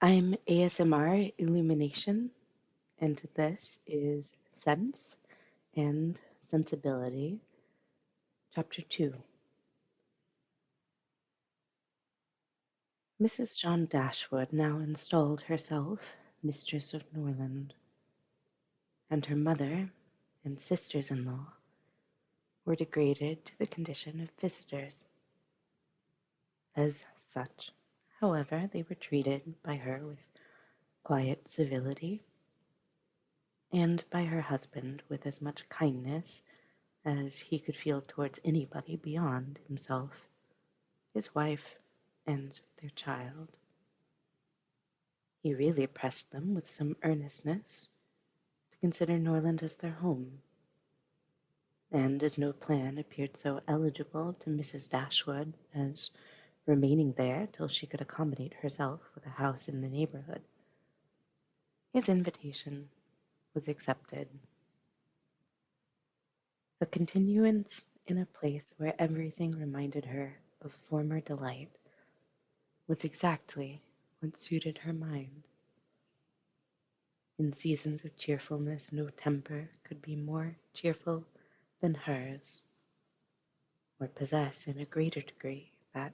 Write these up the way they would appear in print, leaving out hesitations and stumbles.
I'm ASMR Illumination, and this is Sense and Sensibility, Chapter 2. Mrs. John Dashwood now installed herself mistress of Norland, and her mother and sisters-in-law were degraded to the condition of visitors. As such, however, they were treated by her with quiet civility, and by her husband with as much kindness as he could feel towards anybody beyond himself, his wife, and their child. He really pressed them with some earnestness to consider Norland as their home, and as no plan appeared so eligible to Mrs. Dashwood as remaining there till she could accommodate herself with a house in the neighbourhood, his invitation was accepted. A continuance in a place where everything reminded her of former delight was exactly what suited her mind. In seasons of cheerfulness no temper could be more cheerful than hers, or possess in a greater degree that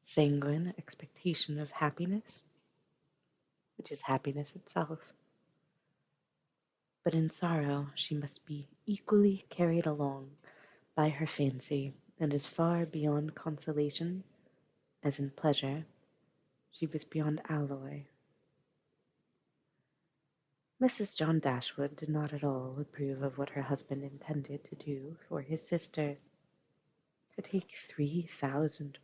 sanguine expectation of happiness, which is happiness itself. But in sorrow she must be equally carried along by her fancy, and as far beyond consolation as in pleasure she was beyond alloy. Mrs. John Dashwood did not at all approve of what her husband intended to do for his sisters. To take £3,000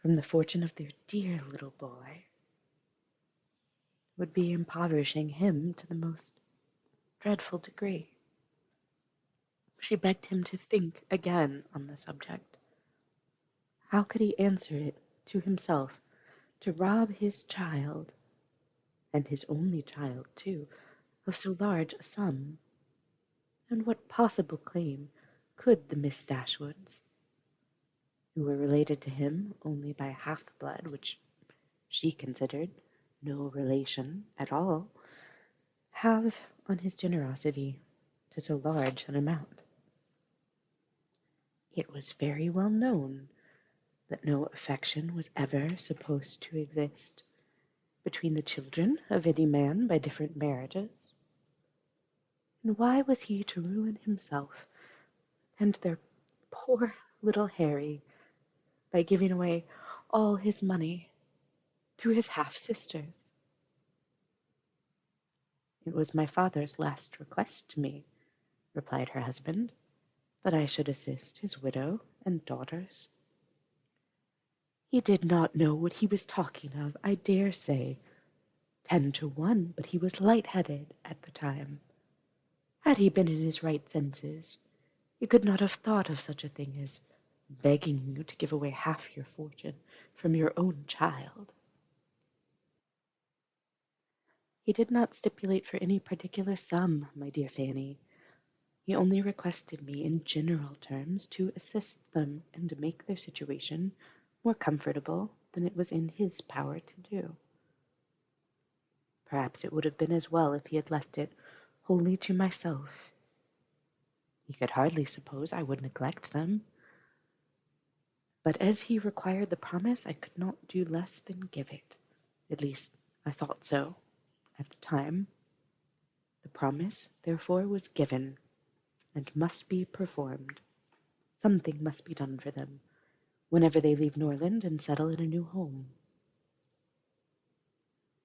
from the fortune of their dear little boy would be impoverishing him to the most dreadful degree. She begged him to think again on the subject. How could he answer it to himself to rob his child, and his only child too, of so large a sum? And what possible claim could the Miss Dashwoods, who were related to him only by half-blood, which she considered no relation at all, have on his generosity to so large an amount? It was very well known that no affection was ever supposed to exist between the children of any man by different marriages. And why was he to ruin himself and their poor little Harry by giving away all his money to his half-sisters? It was my father's last request to me, replied her husband, that I should assist his widow and daughters. He did not know what he was talking of, I dare say, 10 to 1, but he was light-headed at the time. Had he been in his right senses, he could not have thought of such a thing as begging you to give away half your fortune from your own child. He did not stipulate for any particular sum, my dear Fanny. He only requested me in general terms to assist them and to make their situation more comfortable than it was in his power to do. Perhaps it would have been as well if he had left it wholly to myself. He could hardly suppose I would neglect them. But as he required the promise, I could not do less than give it. At least, I thought so at the time. The promise, therefore, was given, and must be performed. Something must be done for them, whenever they leave Norland and settle in a new home.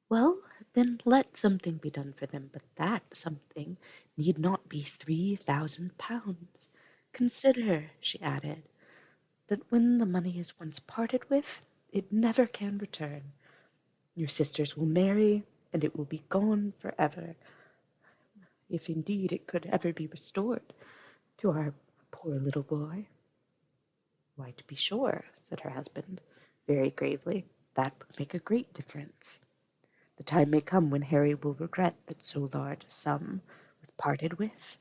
Well, then let something be done for them, but that something need not be £3,000. Consider, she added, that when the money is once parted with, it never can return. Your sisters will marry, and it will be gone forever, if indeed it could ever be restored to our poor little boy. Why, to be sure, said her husband, very gravely, that would make a great difference. The time may come when Harry will regret that so large a sum was parted with.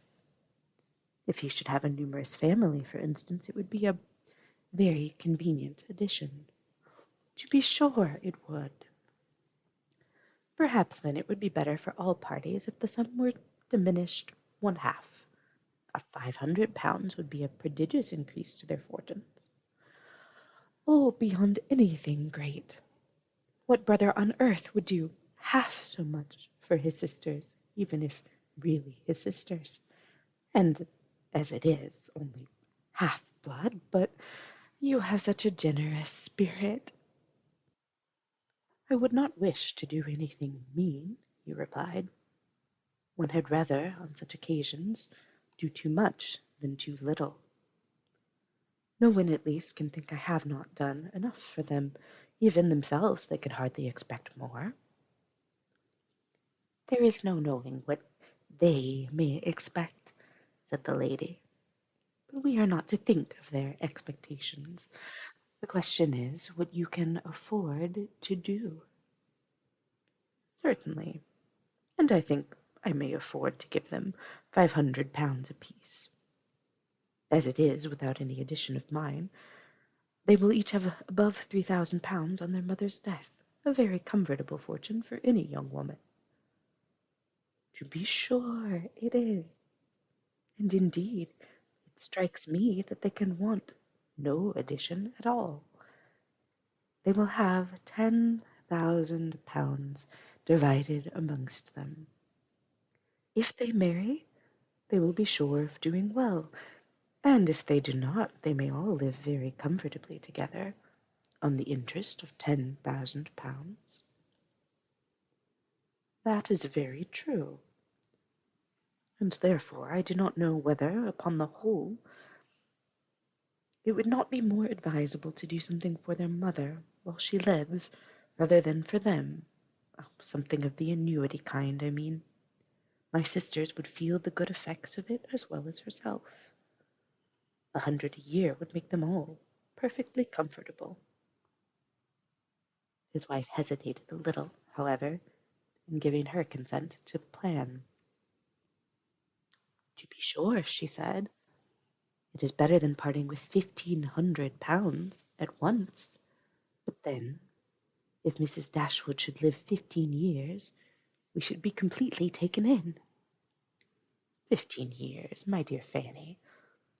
If he should have a numerous family, for instance, it would be a very convenient addition. To be sure it would. Perhaps then it would be better for all parties if the sum were diminished one half. A £500 would be a prodigious increase to their fortunes. Oh, beyond anything great. What brother on earth would do half so much for his sisters, even if really his sisters? And as it is, only half blood, but you have such a generous spirit. I would not wish to do anything mean, he replied. One had rather, on such occasions, do too much than too little. No one at least can think I have not done enough for them. Even themselves they could hardly expect more. There is no knowing what they may expect, said the lady. But we are not to think of their expectations. The question is what you can afford to do. Certainly, and I think I may afford to give them £500 apiece. As it is, without any addition of mine, they will each have above £3,000 on their mother's death, a very comfortable fortune for any young woman. To be sure it is, and indeed it strikes me that they can want no addition at all. They will have £10,000 divided amongst them. If they marry, they will be sure of doing well, and if they do not, they may all live very comfortably together on the interest of £10,000. That is very true, and therefore I do not know whether, upon the whole, it would not be more advisable to do something for their mother while she lives, rather than for them. Oh, something of the annuity kind, I mean. My sisters would feel the good effects of it as well as herself. 100 a year would make them all perfectly comfortable. His wife hesitated a little, however, in giving her consent to the plan. To be sure, she said, it is better than parting with £1,500 at once. But then, if Mrs. Dashwood should live 15 years, we should be completely taken in. 15 years, my dear Fanny.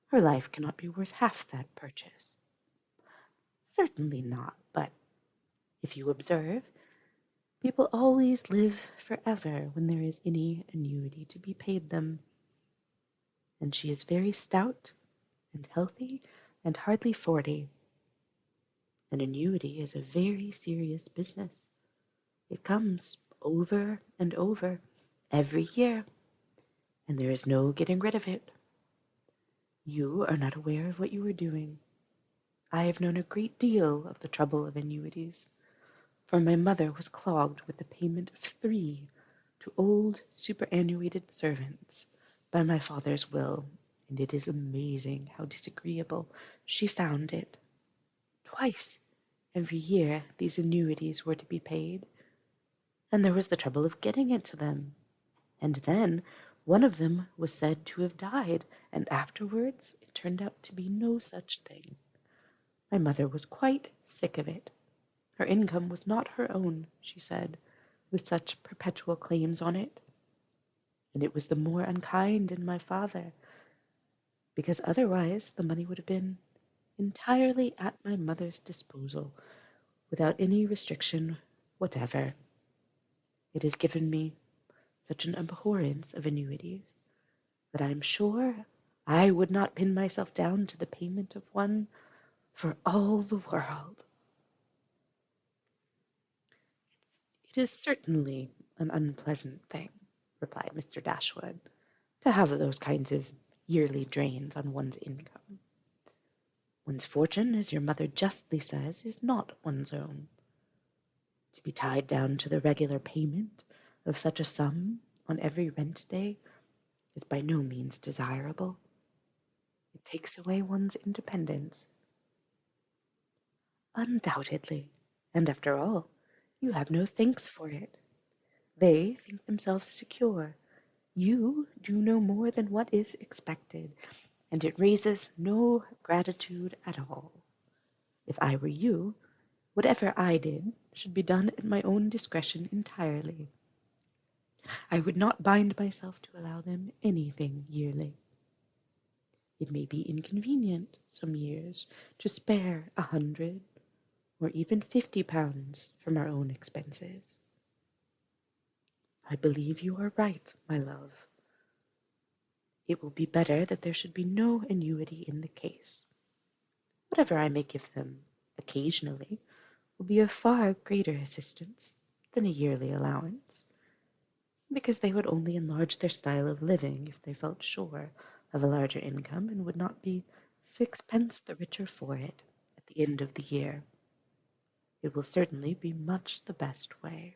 Her life cannot be worth half that purchase. Certainly not, but if you observe, people always live forever when there is any annuity to be paid them. And she is very stout and healthy and hardly 40. An annuity is a very serious business. It comes over and over every year, and there is no getting rid of it. You are not aware of what you are doing. I have known a great deal of the trouble of annuities, for my mother was clogged with the payment of 3 to old superannuated servants by my father's will, and it is amazing how disagreeable she found it. Twice every year these annuities were to be paid, and there was the trouble of getting it to them. And then one of them was said to have died, and afterwards it turned out to be no such thing. My mother was quite sick of it. Her income was not her own, she said, with such perpetual claims on it. And it was the more unkind in my father, because otherwise the money would have been entirely at my mother's disposal, without any restriction whatever. It has given me such an abhorrence of annuities that I am sure I would not pin myself down to the payment of one for all the world. It is certainly an unpleasant thing, replied Mr. Dashwood, to have those kinds of yearly drains on one's income. One's fortune, as your mother justly says, is not one's own. To be tied down to the regular payment of such a sum on every rent day is by no means desirable. It takes away one's independence. Undoubtedly, and after all, you have no thanks for it. They think themselves secure. You do no more than what is expected, and it raises no gratitude at all. If I were you, Whatever I did should be done at my own discretion entirely. I would not bind myself to allow them anything yearly. It may be inconvenient, some years, to spare 100 or even £50 from our own expenses. I believe you are right, my love. It will be better that there should be no annuity in the case. Whatever I may give them occasionally will be of far greater assistance than a yearly allowance, because they would only enlarge their style of living if they felt sure of a larger income and would not be sixpence the richer for it at the end of the year. It will certainly be much the best way.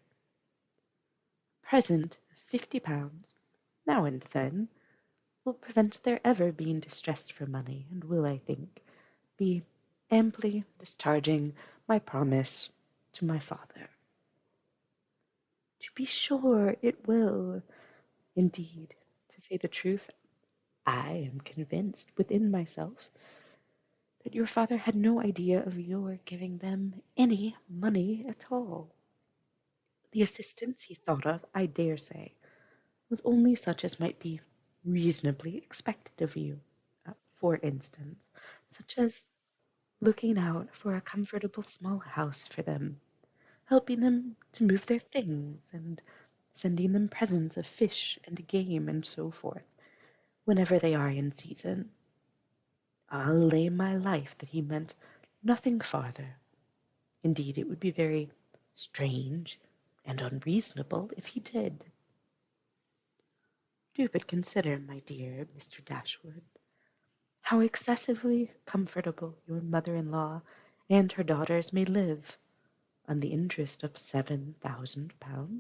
Present £50, now and then, will prevent their ever being distressed for money, and will, I think, be amply discharging my promise to my father. To be sure it will. Indeed, to say the truth, I am convinced within myself that your father had no idea of your giving them any money at all. The assistance he thought of, I dare say, was only such as might be reasonably expected of you. For instance, such as looking out for a comfortable small house for them, helping them to move their things, and sending them presents of fish and game and so forth, whenever they are in season. I'll lay my life that he meant nothing farther. Indeed, it would be very strange and unreasonable if he did. Do but consider, my dear Mr. Dashwood, how excessively comfortable your mother-in-law and her daughters may live on the interest of £7,000,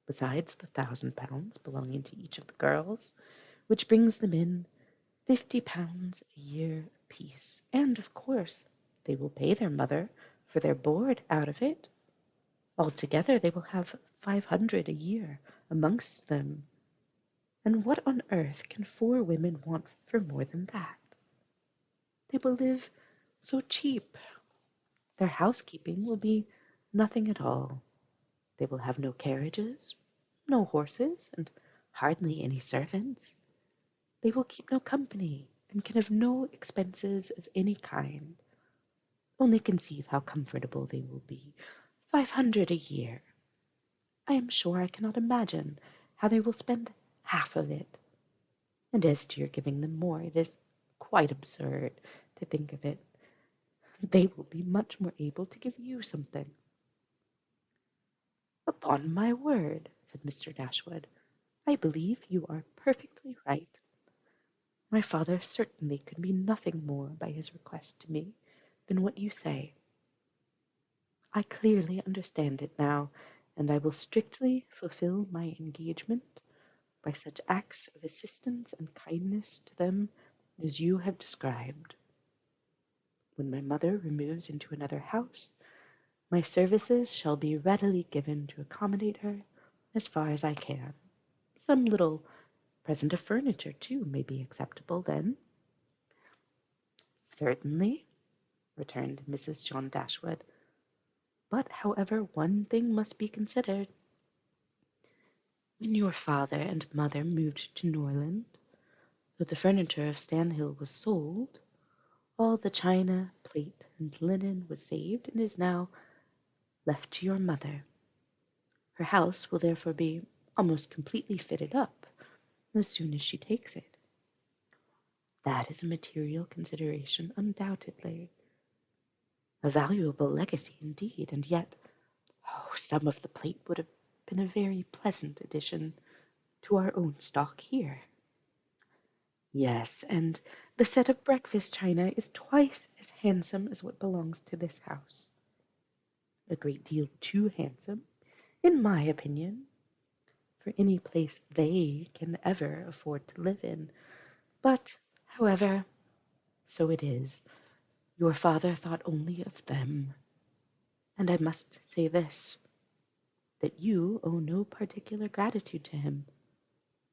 besides the £1,000 belonging to each of the girls, which brings them in £50 a year apiece, and of course they will pay their mother for their board out of it. Altogether they will have 500 a year amongst them. And what on earth can 4 women want for more than that? They will live so cheap. Their housekeeping will be nothing at all. They will have no carriages, no horses, and hardly any servants. They will keep no company, and can have no expenses of any kind. Only conceive how comfortable they will be. 500 a year. I am sure I cannot imagine how they will spend half of it. And as to your giving them more, it is quite absurd to think of it. They will be much more able to give you something. Upon my word, said Mr. Dashwood, I believe you are perfectly right. My father certainly could mean nothing more by his request to me than what you say. I clearly understand it now, and I will strictly fulfill my engagement by such acts of assistance and kindness to them as you have described. When my mother removes into another house, my services shall be readily given to accommodate her as far as I can. Some little present of furniture, too, may be acceptable then. Certainly, returned Mrs. John Dashwood. But, however, one thing must be considered. When your father and mother moved to Norland, though the furniture of Stanhill was sold, all the china, plate, and linen was saved, and is now left to your mother. Her house will therefore be almost completely fitted up as soon as she takes it. That is a material consideration, undoubtedly. A valuable legacy indeed, and yet, some of the plate would have been a very pleasant addition to our own stock here. Yes, and the set of breakfast china is twice as handsome as what belongs to this house. A great deal too handsome, in my opinion, for any place they can ever afford to live in. But, however, so it is. Your father thought only of them. And I must say this, that you owe no particular gratitude to him,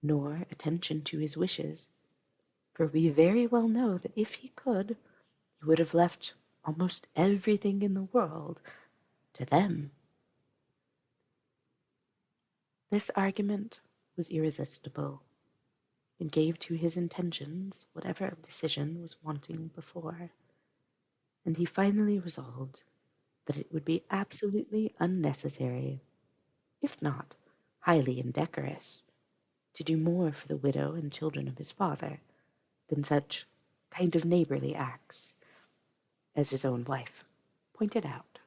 nor attention to his wishes, for we very well know that if he could, he would have left almost everything in the world to them. This argument was irresistible, and gave to his intentions whatever decision was wanting before, and he finally resolved that it would be absolutely unnecessary, if not highly indecorous, to do more for the widow and children of his father than such kind of neighborly acts as his own wife pointed out.